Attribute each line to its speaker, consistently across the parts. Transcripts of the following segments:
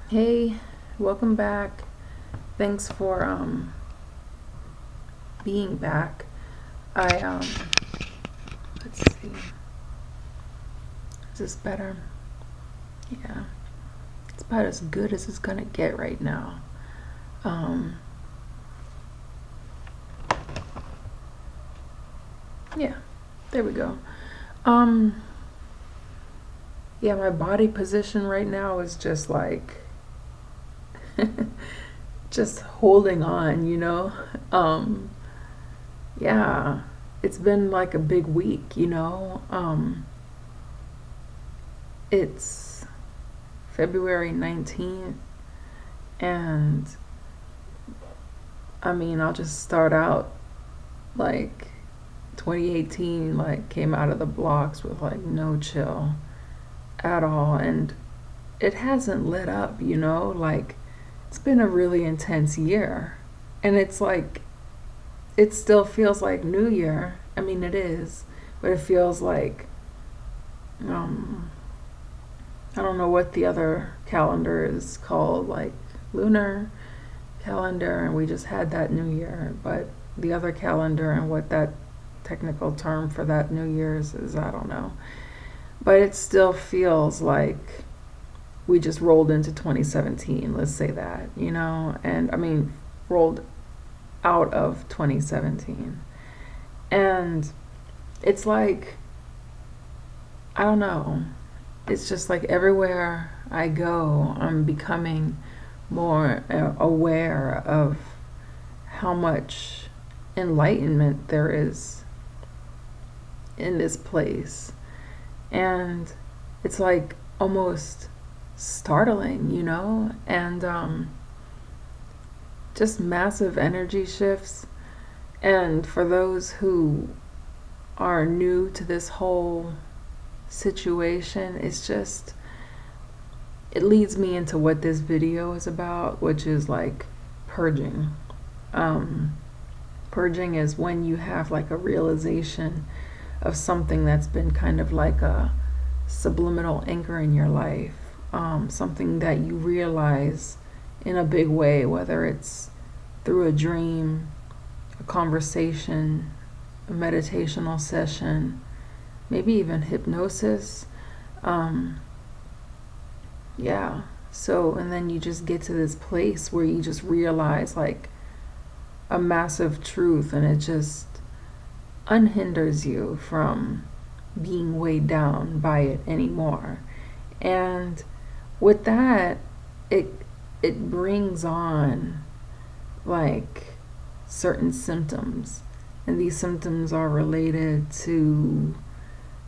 Speaker 1: Hey, welcome back. Thanks for being back. I let's see. Is this better? Yeah. It's about as good as it's gonna get right now. Um yeah. There we go. Um yeah, my body position right now is just like just holding on, you know? Um yeah. It's been like a big week, you know? It's February 19th, and I mean, I'll just start out like 2018 like came out of the blocks with like no chill at all, and it hasn't let up, you know? Like it's been a really intense year. And it's like it still feels like New Year. I mean, it is, but it feels like um I don't know what the other calendar is called, like lunar calendar, and we just had that New Year. But the other calendar and what that technical term for that New Year's is, I don't know. But it still feels like we just rolled into 2017, let's say that, you know? And I mean, rolled out of 2017. And it's like, I don't know. It's just like everywhere I go, I'm becoming more aware of how much enlightenment there is in this place. And it's like almost startling, you know? And just massive energy shifts. And for those who are new to this whole situation, it's just, it leads me into what this video is about, which is like purging. Um, Purging is when you have like a realization of something that's been kind of like a subliminal anchor in your life, something that you realize in a big way, whether it's through a dream, a conversation, a meditational session, maybe even hypnosis. Um, yeah. So, and then you just get to this place where you just realize like a massive truth, and it just unhinders you from being weighed down by it anymore. And with that, it it brings on like certain symptoms, and these symptoms are related to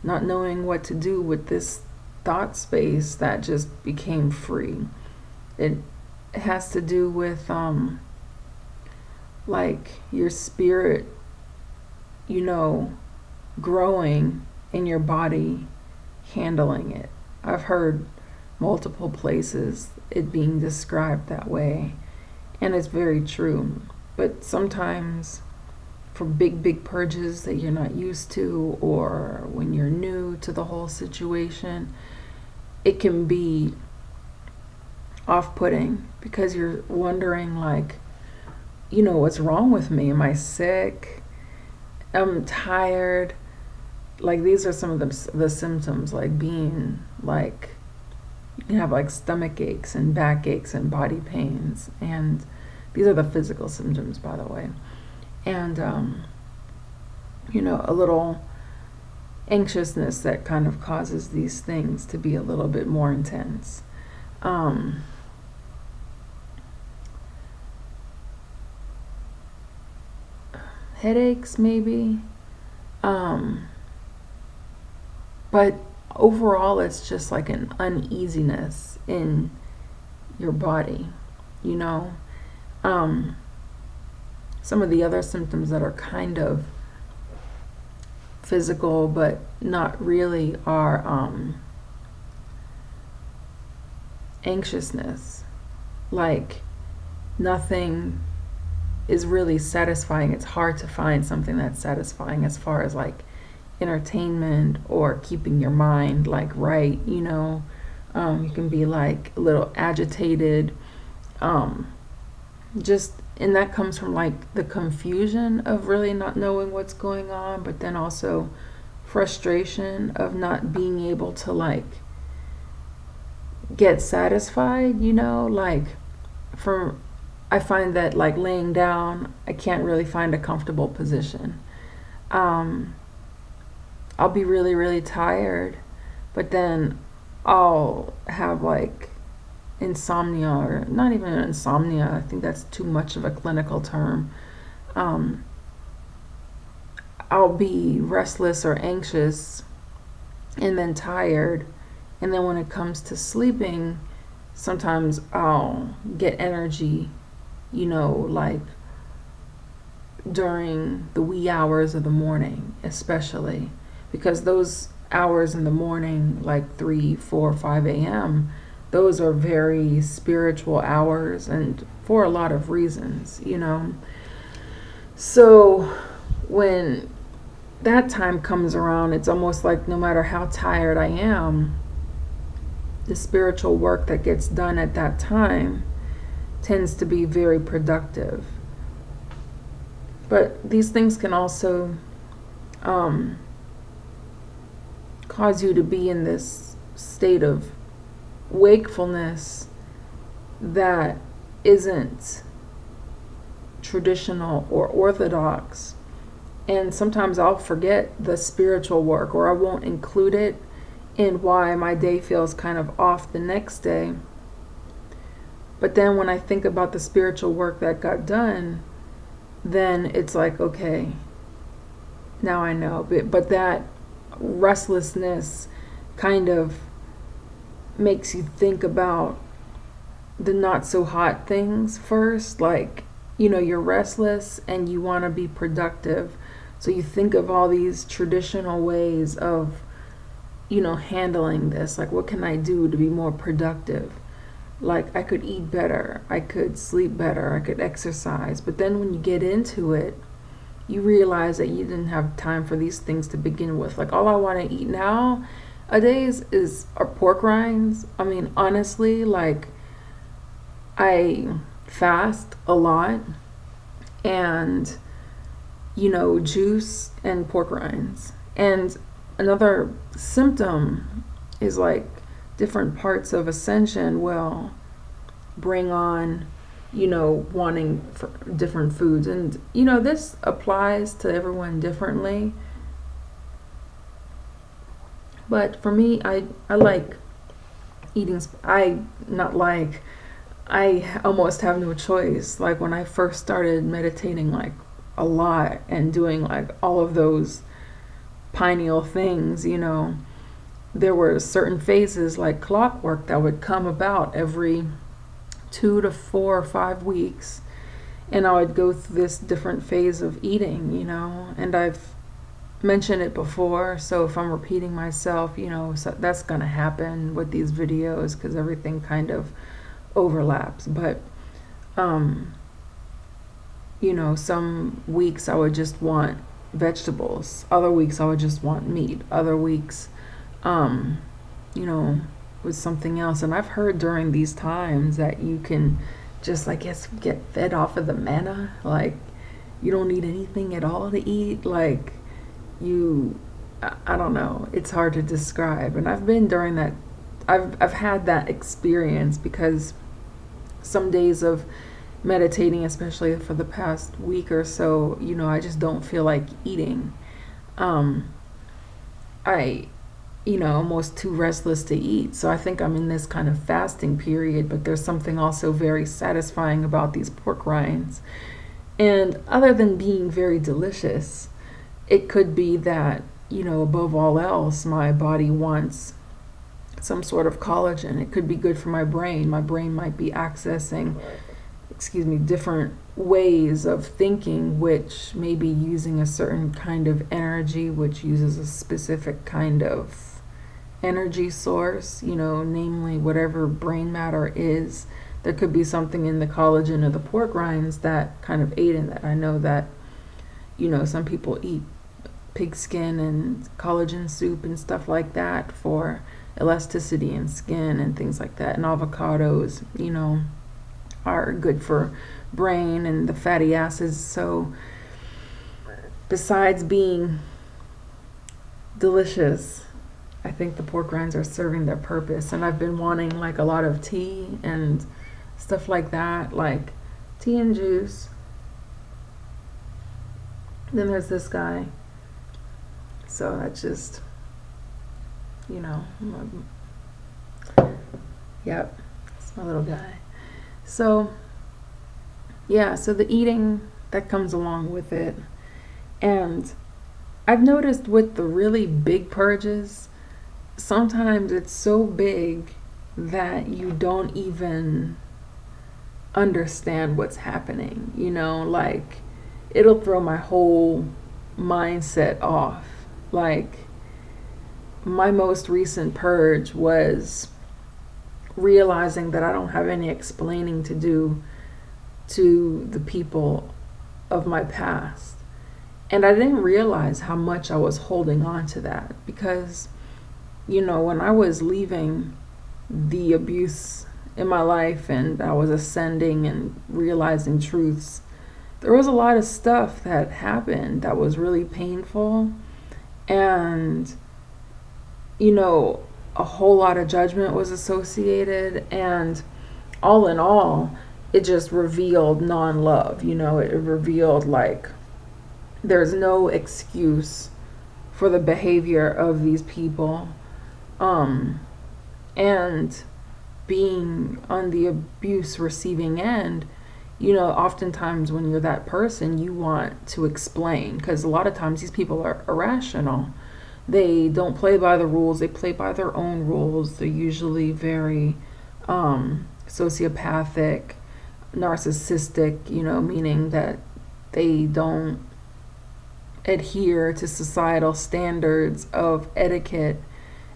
Speaker 1: not knowing what to do with this thought space that just became free. It has to do with like your spirit, you know, growing in your body, handling it. I've heard multiple places it being described that way, and it's very true. But sometimes for big purges that you're not used to, or when you're new to the whole situation, it can be off-putting because you're wondering like, you know, what's wrong with me? Am I sick? I'm tired. Like these are some of the symptoms, like being like, you can have like stomach aches and back aches and body pains, and these are the physical symptoms, by the way. And you know, a little anxiousness that kind of causes these things to be a little bit more intense. Um, Headaches, maybe. Um, but overall, it's just like an uneasiness in your body, you know? Um, some of the other symptoms that are kind of physical but not really are anxiousness. Like nothing is really satisfying. It's hard to find something that's satisfying as far as like entertainment or keeping your mind like right, you know. You can be like a little agitated. Just, and that comes from like the confusion of really not knowing what's going on, but then also frustration of not being able to like get satisfied, like for I find that like laying down, I can't really find a comfortable position. Um, I'll be really, really tired, but then I'll have like insomnia, or not even insomnia. I think that's too much of a clinical term. Um, I'll be restless or anxious and then tired. And then when it comes to sleeping, sometimes I'll get energy, like during the wee hours of the morning, especially because those hours in the morning, like 3, 4, 5 a.m., those are very spiritual hours, and for a lot of reasons. So when that time comes around, it's almost like no matter how tired I am, the spiritual work that gets done at that time tends to be very productive. But these things can also cause you to be in this state of wakefulness that isn't traditional or orthodox. And sometimes I'll forget the spiritual work, or I won't include it in why my day feels kind of off the next day. But then when I think about the spiritual work that got done, then it's like, okay, now I know. But that restlessness kind of makes you think about the not so hot things first. Like, you're restless and you want to be productive. So you think of all these traditional ways of, handling this. Like, what can I do to be more productive? Like, I could eat better, I could sleep better, I could exercise. But then when you get into it, you realize that you didn't have time for these things to begin with. Like, all I want to eat nowadays are pork rinds. I mean, honestly, like, I fast a lot, and juice and pork rinds. And another symptom is like different parts of ascension will bring on, wanting for different foods. And, this applies to everyone differently. But for me, I like eating, I almost have no choice. Like when I first started meditating like a lot and doing like all of those pineal things, there were certain phases like clockwork that would come about every 2 to 4 or 5 weeks, and I would go through this different phase of eating, and I've mentioned it before, so if I'm repeating myself, so that's gonna happen with these videos because everything kind of overlaps. But some weeks I would just want vegetables, other weeks I would just want meat, other weeks with something else. And I've heard during these times that you can just get fed off of the manna. Like, you don't need anything at all to eat. Like, I don't know, it's hard to describe. And I've been during that, I've had that experience, because some days of meditating, especially for the past week or so, I just don't feel like eating. I almost too restless to eat. So I think I'm in this kind of fasting period, but there's something also very satisfying about these pork rinds. And other than being very delicious, it could be that, above all else, my body wants some sort of collagen. It could be good for my brain. My brain might be accessing, different ways of thinking, which may be using a certain kind of energy, which uses a specific kind of energy source, namely whatever brain matter is. There could be something in the collagen of the pork rinds that kind of aid in that. I know that, some people eat pig skin and collagen soup and stuff like that for elasticity in skin and things like that. And avocados, are good for brain and the fatty acids. So besides being delicious, I think the pork rinds are serving their purpose. And I've been wanting like a lot of tea and stuff like that, like tea and juice. Then there's this guy. So that's just, yep, it's my little guy. So, yeah, so the eating that comes along with it. And I've noticed with the really big purges, sometimes it's so big that you don't even understand what's happening, like it'll throw my whole mindset off. Like my most recent purge was realizing that I don't have any explaining to do to the people of my past. And I didn't realize how much I was holding on to that because, when I was leaving the abuse in my life and I was ascending and realizing truths, there was a lot of stuff that happened that was really painful. And, a whole lot of judgment was associated. And all in all, it just revealed non-love. It revealed like there's no excuse for the behavior of these people. And being on the abuse receiving end, oftentimes when you're that person, you want to explain, because a lot of times these people are irrational. They don't play by the rules. They play by their own rules. They're usually very sociopathic, narcissistic, meaning that they don't adhere to societal standards of etiquette.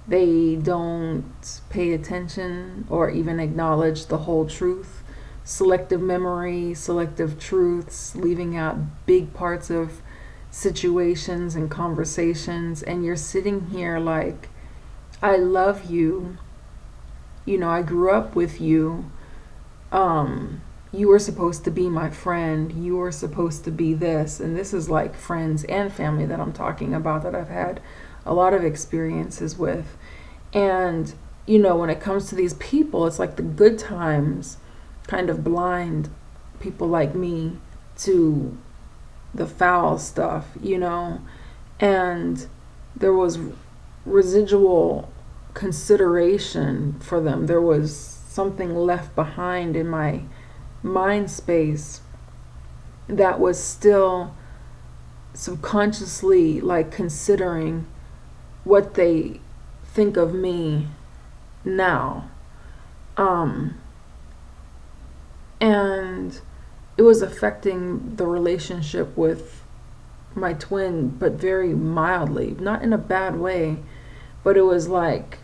Speaker 1: They don't pay attention or even acknowledge the whole truth. Selective memory, selective truths, leaving out big parts of situations and conversations. And you're sitting here like, I love you. I grew up with you. You were supposed to be my friend. You were supposed to be this. And this is like friends and family that I'm talking about that I've had a lot of experiences with. And, when it comes to these people, it's like the good times kind of blind people like me to the foul stuff, and there was residual consideration for them. There was something left behind in my mind space that was still subconsciously like considering what they think of me now. And it was affecting the relationship with my twin, but very mildly, not in a bad way, but it was like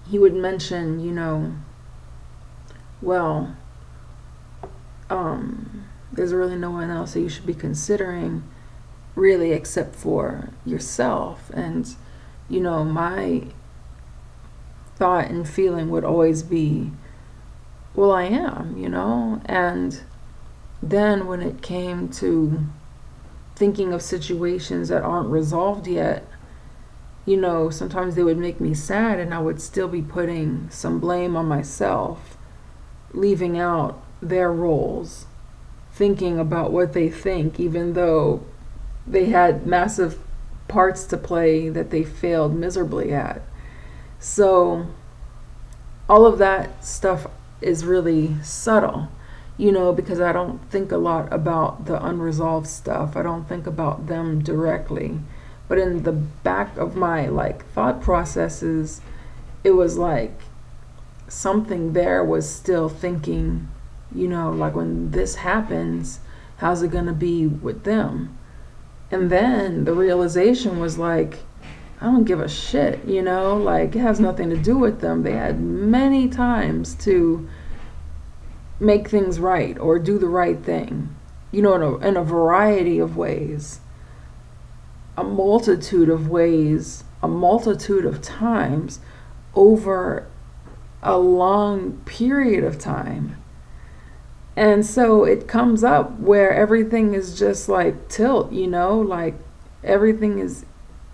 Speaker 1: he would mention, well, there's really no one else that you should be considering really except for yourself. And, my thought and feeling would always be, well, I am, and then when it came to thinking of situations that aren't resolved yet, sometimes they would make me sad and I would still be putting some blame on myself, leaving out their roles, thinking about what they think, even though they had massive parts to play that they failed miserably at. So all of that stuff is really subtle, because I don't think a lot about the unresolved stuff. I don't think about them directly. But in the back of my thought processes, it was like something there was still thinking, when this happens, how's it going to be with them? And then the realization was like, I don't give a shit, it has nothing to do with them. They had many times to make things right or do the right thing, in a variety of ways, a multitude of ways, a multitude of times over a long period of time. And so it comes up where everything is just like tilt, like everything is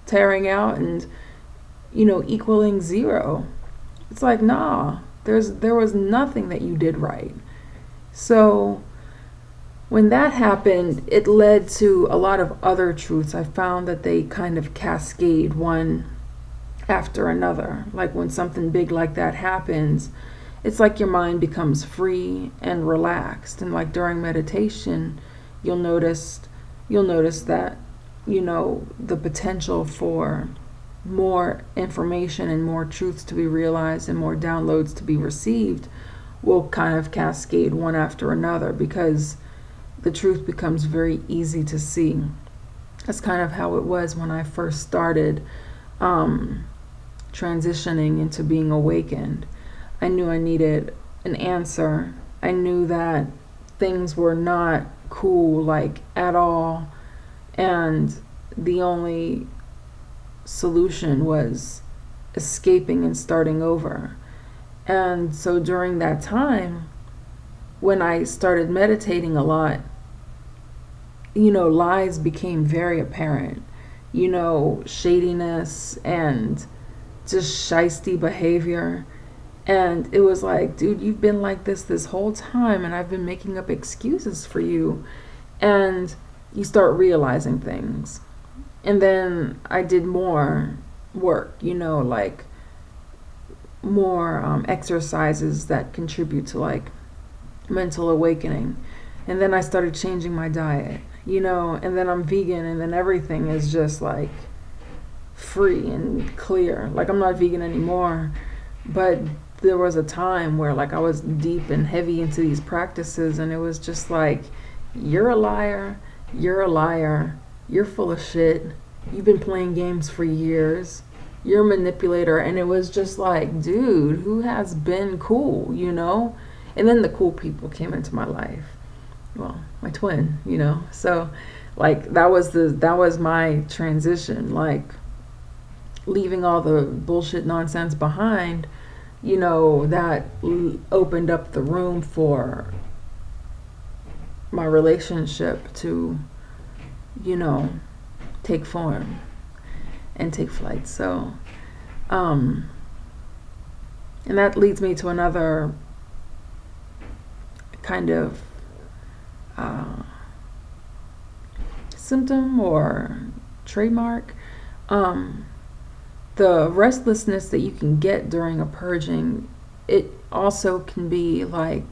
Speaker 1: tearing out and, equaling zero. It's like, nah, there was nothing that you did right. So when that happened, it led to a lot of other truths. I found that they kind of cascade one after another. Like when something big like that happens, it's like your mind becomes free and relaxed. And like during meditation, you'll notice that, the potential for more information and more truths to be realized and more downloads to be received will kind of cascade one after another, because the truth becomes very easy to see. That's kind of how it was when I first started transitioning into being awakened. I knew I needed an answer. I knew that things were not cool, like at all, and the only solution was escaping and starting over. And so during that time, when I started meditating a lot, lies became very apparent. Shadiness and just shisty behavior. And it was like, dude, you've been like this whole time, and I've been making up excuses for you. And you start realizing things. And then I did more work, like more exercises that contribute to like mental awakening. And then I started changing my diet, and then I'm vegan, and then everything is just like free and clear. Like I'm not vegan anymore, but there was a time where like I was deep and heavy into these practices, and it was just like, you're a liar, you're a liar, you're full of shit, you've been playing games for years, you're a manipulator. And it was just like, dude, who has been cool, And then the cool people came into my life. Well, my twin, So like that was my transition, like leaving all the bullshit nonsense behind, that opened up the room for my relationship to, take form and take flight. So, and that leads me to another kind of symptom or trademark. The restlessness that you can get during a purging, it also can be like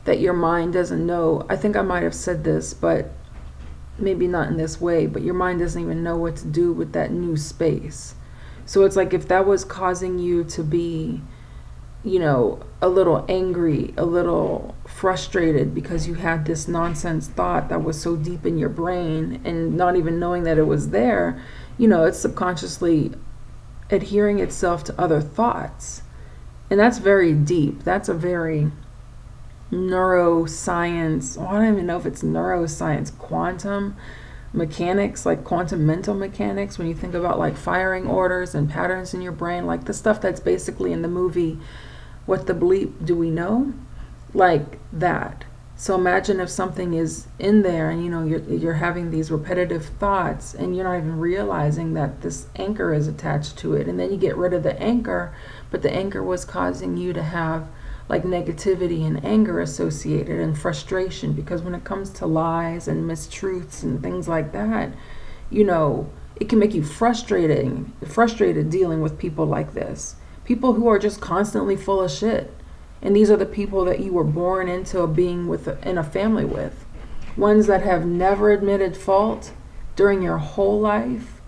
Speaker 1: that your mind doesn't know. I think I might have said this, but maybe not in this way, but your mind doesn't even know what to do with that new space. So it's like if that was causing you to be, a little angry, a little frustrated because you had this nonsense thought that was so deep in your brain, and not even knowing that it was there, it's subconsciously adhering itself to other thoughts. And that's very deep. That's a very neuroscience, I don't even know if it's neuroscience, quantum mechanics, like quantum mental mechanics, when you think about like firing orders and patterns in your brain, like the stuff that's basically in the movie What the Bleep Do We Know? Like that. So imagine if something is in there and you're having these repetitive thoughts and you're not even realizing that this anchor is attached to it, and then you get rid of the anchor, but the anchor was causing you to have like negativity and anger associated and frustration, because when it comes to lies and mistruths and things like that, it can make you frustrated dealing with people like this. People who are just constantly full of shit. And these are the people that you were born into being in a family with. Ones that have never admitted fault during your whole life,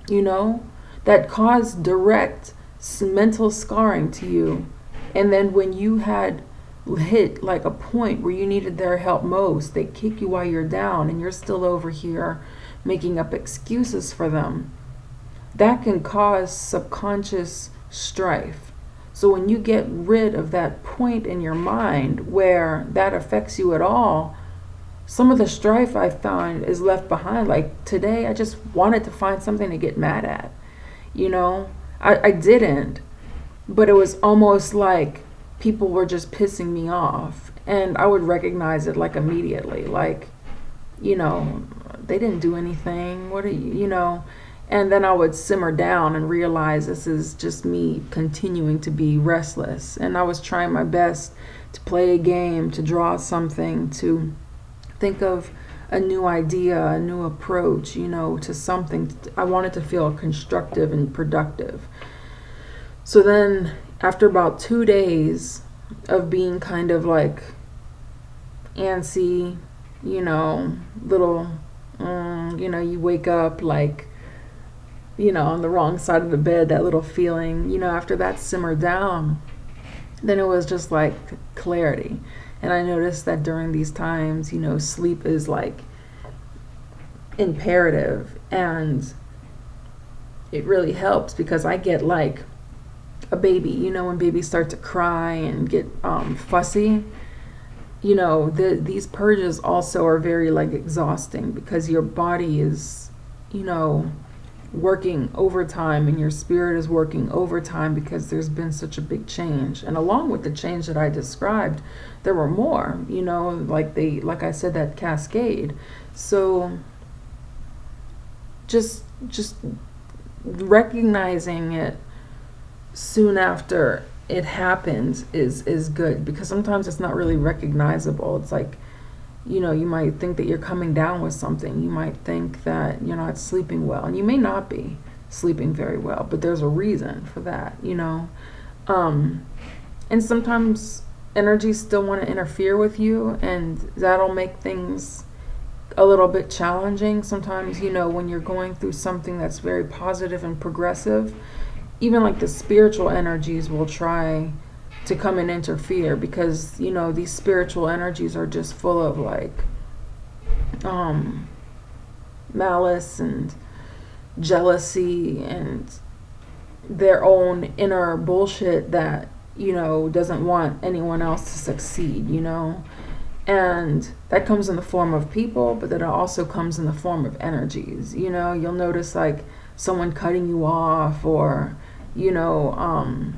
Speaker 1: that cause direct mental scarring to you. And then when you had hit like a point where you needed their help most, they kick you while you're down and you're still over here making up excuses for them. That can cause subconscious strife. So when you get rid of that point in your mind where that affects you at all, some of the strife I found is left behind. Like today, I just wanted to find something to get mad at. I didn't. but it was almost like people were just pissing me off, and I would recognize it like immediately, like, you know, they didn't do anything, what are you know. And then I would simmer down and realize this is just me continuing to be restless, and I was trying my best to play a game, to draw something, to think of a new idea, a new approach, you know, to something. I wanted to feel constructive and productive. So then, after about 2 days of being kind of like antsy, you know, little, you know, you wake up like, you know, on the wrong side of the bed, that little feeling, you know, after that simmered down, then it was just like clarity. And I noticed that during these times, you know, sleep is like imperative, and it really helps because I get like a baby, you know, when babies start to cry and get fussy, you know, these purges also are very like exhausting because your body is, you know, working overtime, and your spirit is working overtime because there's been such a big change. And along with the change that I described, there were more, you know, like I said, that cascade. So just recognizing it soon after it happens is good, because sometimes it's not really recognizable. It's like, you know, you might think that you're coming down with something. You might think that you're not sleeping well, and you may not be sleeping very well, but there's a reason for that, you know. And sometimes energies still want to interfere with you, and that'll make things a little bit challenging. Sometimes, you know, when you're going through something that's very positive and progressive, even like the spiritual energies will try to come and interfere, because, you know, these spiritual energies are just full of like malice and jealousy and their own inner bullshit that, you know, doesn't want anyone else to succeed, you know. And that comes in the form of people, but then it also comes in the form of energies. You know, you'll notice like someone cutting you off, or, you know,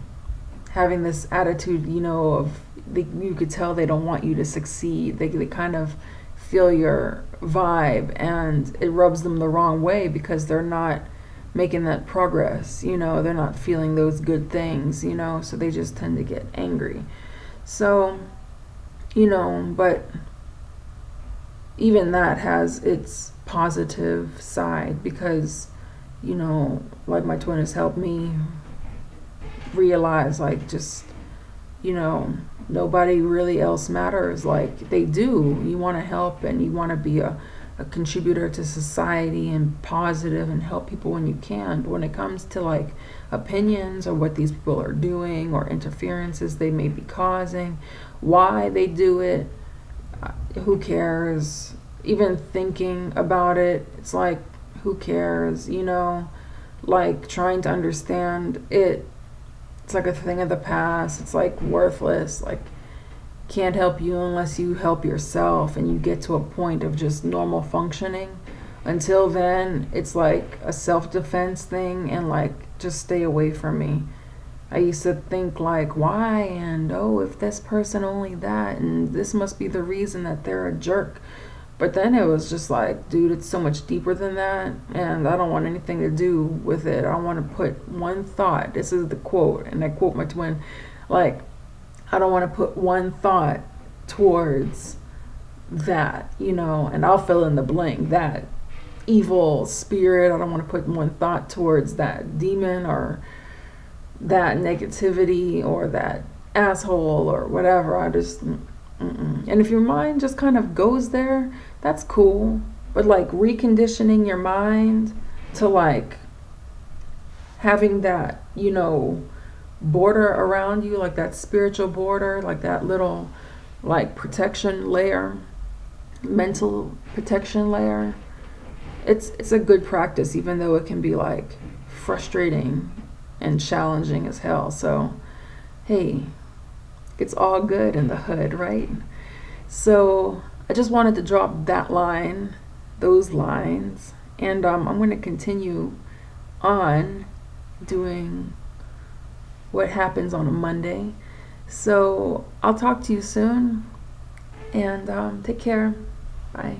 Speaker 1: having this attitude, you know, of you could tell they don't want you to succeed. They kind of feel your vibe, and it rubs them the wrong way because they're not making that progress, you know, they're not feeling those good things, you know, so they just tend to get angry. So, you know, but even that has its positive side, because, you know, like my twin has helped me realize, like, just, you know, nobody really else matters. Like, they do. You want to help, and you want to be a contributor to society and positive and help people when you can. But when it comes to like opinions or what these people are doing or interferences they may be causing, why they do it, who cares? Even thinking about it, it's like, who cares? You know, like trying to understand it, it's like a thing of the past. It's like worthless. Like, can't help you unless you help yourself and you get to a point of just normal functioning. Until then, it's like a self-defense thing, and like, just stay away from me. I used to think like, why? And oh, if this person only that, and this must be the reason that they're a jerk. But then it was just like, dude, it's so much deeper than that, and I don't want anything to do with it. I want to put one thought. This is the quote, and I quote my twin, like, I don't want to put one thought towards that, you know, and I'll fill in the blank, that evil spirit. I don't want to put one thought towards that demon or that negativity or that asshole or whatever. I just, and if your mind just kind of goes there, that's cool. But like reconditioning your mind to like having that, you know, border around you, like that spiritual border, like that little like protection layer, mental protection layer, it's a good practice, even though it can be like frustrating and challenging as hell. So hey, it's all good in the hood, right? So I just wanted to drop that line, those lines, and I'm going to continue on doing what happens on a Monday. So I'll talk to you soon, and take care. Bye.